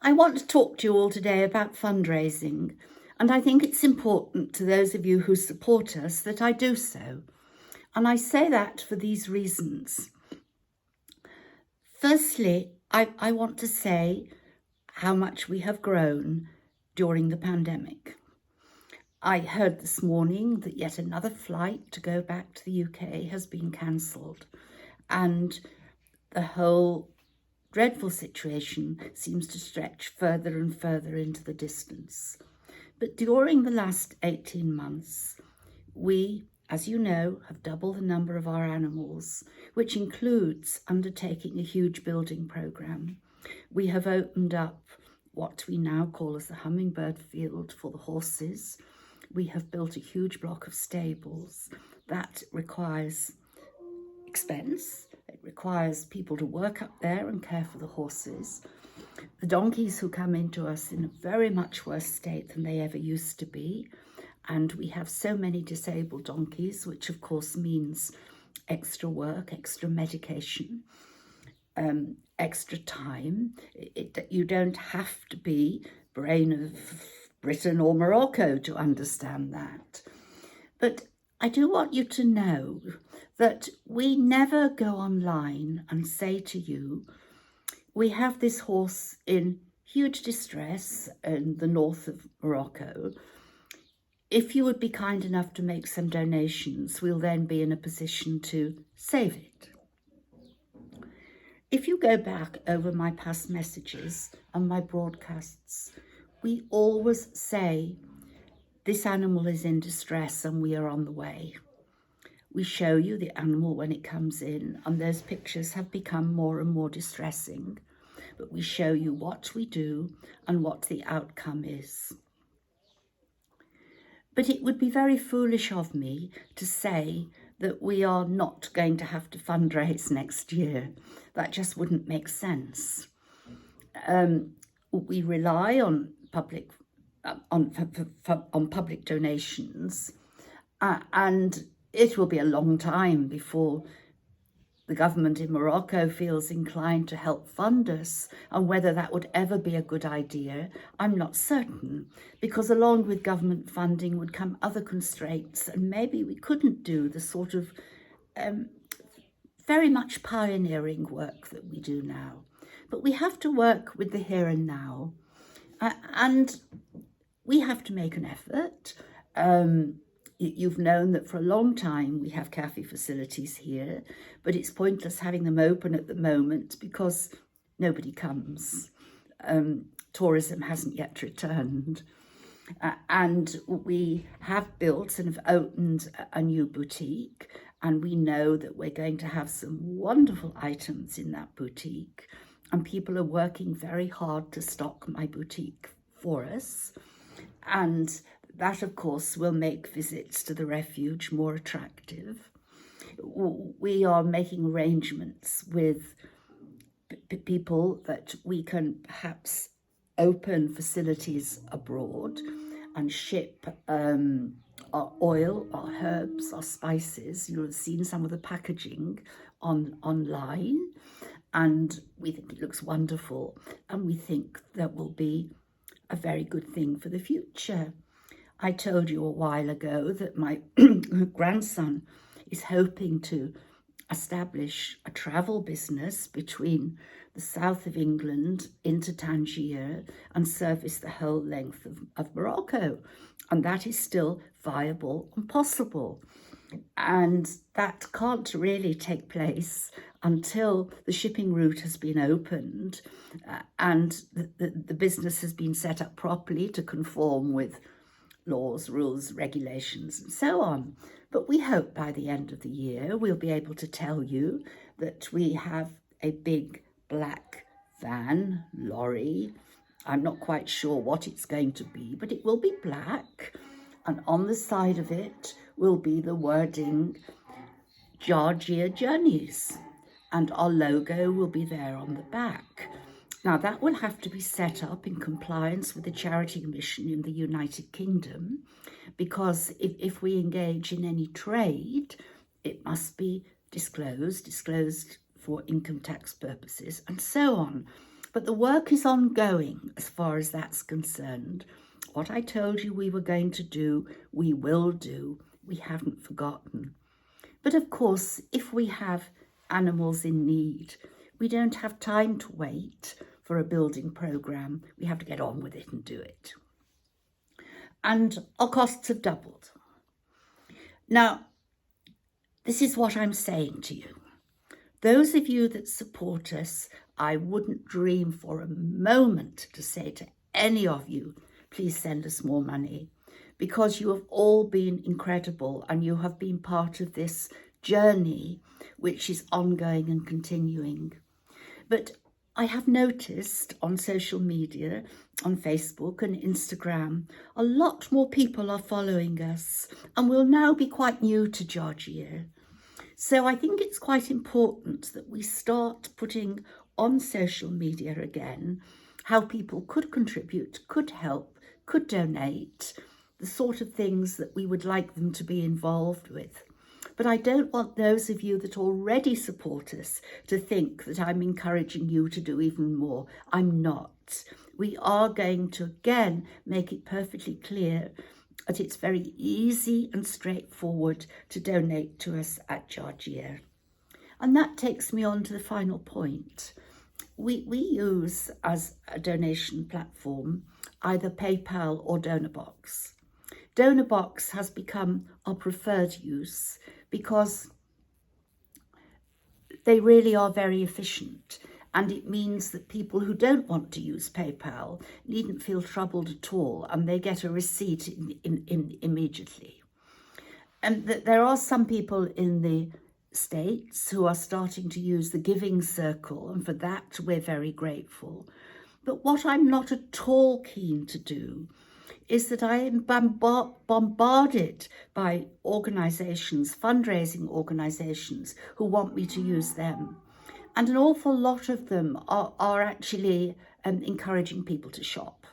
I want to talk to you all today about fundraising, and I think it's important to those of you who support us that I do so. And I say that for these reasons. Firstly, I want to say how much we have grown during the pandemic. I heard this morning that yet another flight to go back to the UK has been cancelled, and the whole dreadful situation seems to stretch further and further into the distance. But during the last 18 months, we, as you know, have doubled the number of our animals, which includes undertaking a huge building programme. We have opened up what we now call as the hummingbird field for the horses. We have built a huge block of stables. That requires expense. It requires people to work up there and care for the horses. The donkeys who come into us in a very much worse state than they ever used to be. And we have so many disabled donkeys, which of course means extra work, extra medication, extra time. You don't have to be brain of Britain or Morocco to understand that. But I do want you to know that we never go online and say to you, we have this horse in huge distress in the north of Morocco. If you would be kind enough to make some donations, we'll then be in a position to save it. If you go back over my past messages and my broadcasts, we always say, this animal is in distress and we are on the way. We show you the animal when it comes in, and those pictures have become more and more distressing. But we show you what we do and what the outcome is. But it would be very foolish of me to say that we are not going to have to fundraise next year. That just wouldn't make sense. We rely on public donations, and it will be a long time before the government in Morocco feels inclined to help fund us, and whether that would ever be a good idea, I'm not certain, because along with government funding would come other constraints, and maybe we couldn't do the sort of very much pioneering work that we do now. But we have to work with the here and now, and we have to make an effort. You've known that for a long time we have cafe facilities here, but it's pointless having them open at the moment because nobody comes. Tourism hasn't yet returned. And we have built and have opened a new boutique, and we know that we're going to have some wonderful items in that boutique, and people are working very hard to stock my boutique for us. And that, of course, will make visits to the refuge more attractive. We are making arrangements with people that we can perhaps open facilities abroad and ship our oil, our herbs, our spices. You'll have seen some of the packaging online, and we think it looks wonderful, and we think that will be a very good thing for the future. I told you a while ago that my grandson is hoping to establish a travel business between the south of England into Tangier and service the whole length of Morocco. And that is still viable and possible. And that can't really take place until the shipping route has been opened and the business has been set up properly to conform with laws, rules, regulations, and so on. But we hope by the end of the year we'll be able to tell you that we have a big black van, lorry. I'm not quite sure what it's going to be, but it will be black. And on the side of it will be the wording Georgia Journeys. And our logo will be there on the back. Now, that will have to be set up in compliance with the charity mission in the United Kingdom, because if we engage in any trade, it must be disclosed for income tax purposes, and so on. But the work is ongoing as far as that's concerned. What I told you we were going to do, we will do. We haven't forgotten. But of course, if we have animals in need, we don't have time to wait for a building programme. We have to get on with it and do it. And our costs have doubled. Now, this is what I'm saying to you. Those of you that support us, I wouldn't dream for a moment to say to any of you, please send us more money, because you have all been incredible and you have been part of this journey, which is ongoing and continuing. But I have noticed on social media, on Facebook and Instagram, a lot more people are following us and will now be quite new to Georgia. So I think it's quite important that we start putting on social media again how people could contribute, could help, could donate, the sort of things that we would like them to be involved with. But I don't want those of you that already support us to think that I'm encouraging you to do even more. I'm not. We are going to again make it perfectly clear that it's very easy and straightforward to donate to us at Georgia. And that takes me on to the final point. We use as a donation platform either PayPal or DonorBox. DonorBox has become our preferred use because they really are very efficient, and it means that people who don't want to use PayPal needn't feel troubled at all, and they get a receipt immediately. And there are some people in the States who are starting to use the Giving Circle, and for that we're very grateful. But what I'm not at all keen to do is that I am bombarded by organisations, fundraising organisations, who want me to use them. And an awful lot of them are actually encouraging people to shop.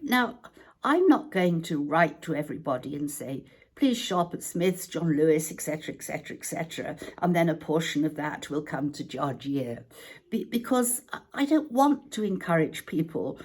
Now, I'm not going to write to everybody and say, please shop at Smith's, John Lewis, etc., etc., etc., and then a portion of that will come to Georgia, because I don't want to encourage people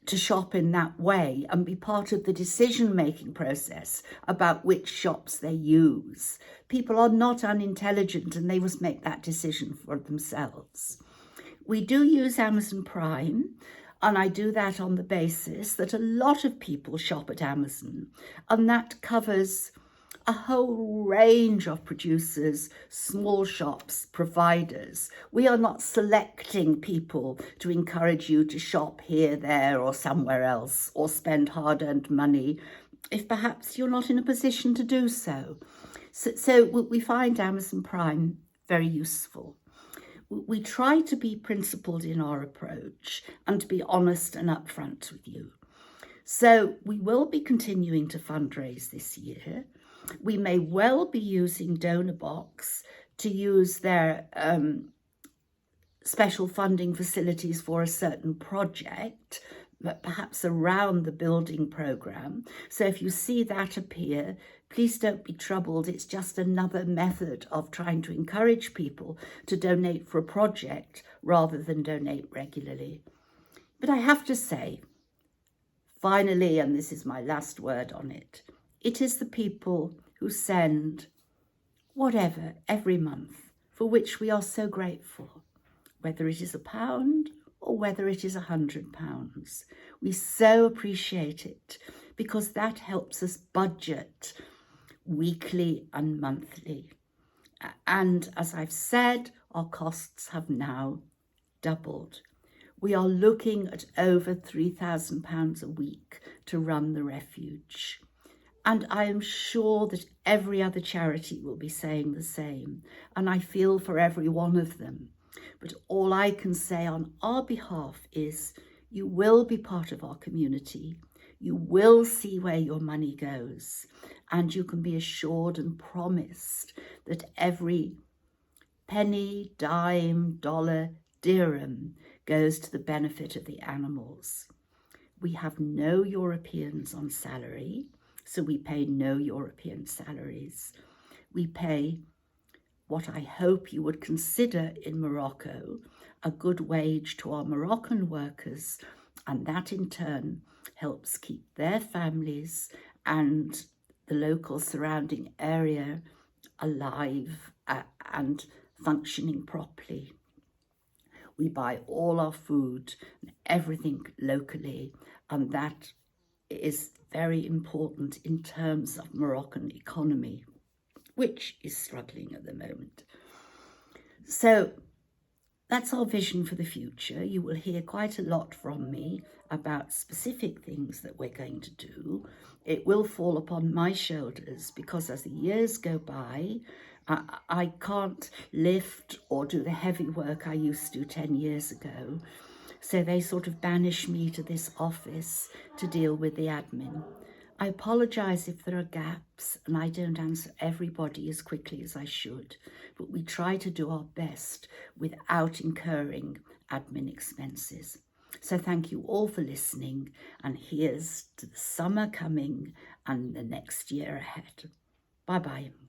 to shop in that way and be part of the decision-making process about which shops they use. People are not unintelligent and they must make that decision for themselves. We do use Amazon Prime, and I do that on the basis that a lot of people shop at Amazon, and that covers a whole range of producers, small shops, providers. We are not selecting people to encourage you to shop here, there, or somewhere else, or spend hard-earned money if perhaps you're not in a position to do so. So we find Amazon Prime very useful. We try to be principled in our approach and to be honest and upfront with you. So we will be continuing to fundraise this year. We may well be using DonorBox to use their special funding facilities for a certain project, but perhaps around the building programme. So if you see that appear, please don't be troubled. It's just another method of trying to encourage people to donate for a project rather than donate regularly. But I have to say, finally, and this is my last word on it, it is the people who send whatever every month, for which we are so grateful, whether it is £1 or whether it is £100. We so appreciate it because that helps us budget weekly and monthly. And as I've said, our costs have now doubled. We are looking at over £3,000 a week to run the refuge. And I am sure that every other charity will be saying the same. And I feel for every one of them. But all I can say on our behalf is you will be part of our community. You will see where your money goes. And you can be assured and promised that every penny, dime, dollar, dirham goes to the benefit of the animals. We have no Europeans on salary, so we pay no European salaries. We pay what I hope you would consider in Morocco a good wage to our Moroccan workers, and that in turn helps keep their families and the local surrounding area alive and functioning properly. We buy all our food and everything locally, and that is very important in terms of Moroccan economy, which is struggling at the moment. So that's our vision for the future. You will hear quite a lot from me about specific things that we're going to do. It will fall upon my shoulders because as the years go by, I can't lift or do the heavy work I used to 10 years ago. So they sort of banish me to this office to deal with the admin. I apologise if there are gaps and I don't answer everybody as quickly as I should, but we try to do our best without incurring admin expenses. So thank you all for listening, and here's to the summer coming and the next year ahead. Bye-bye.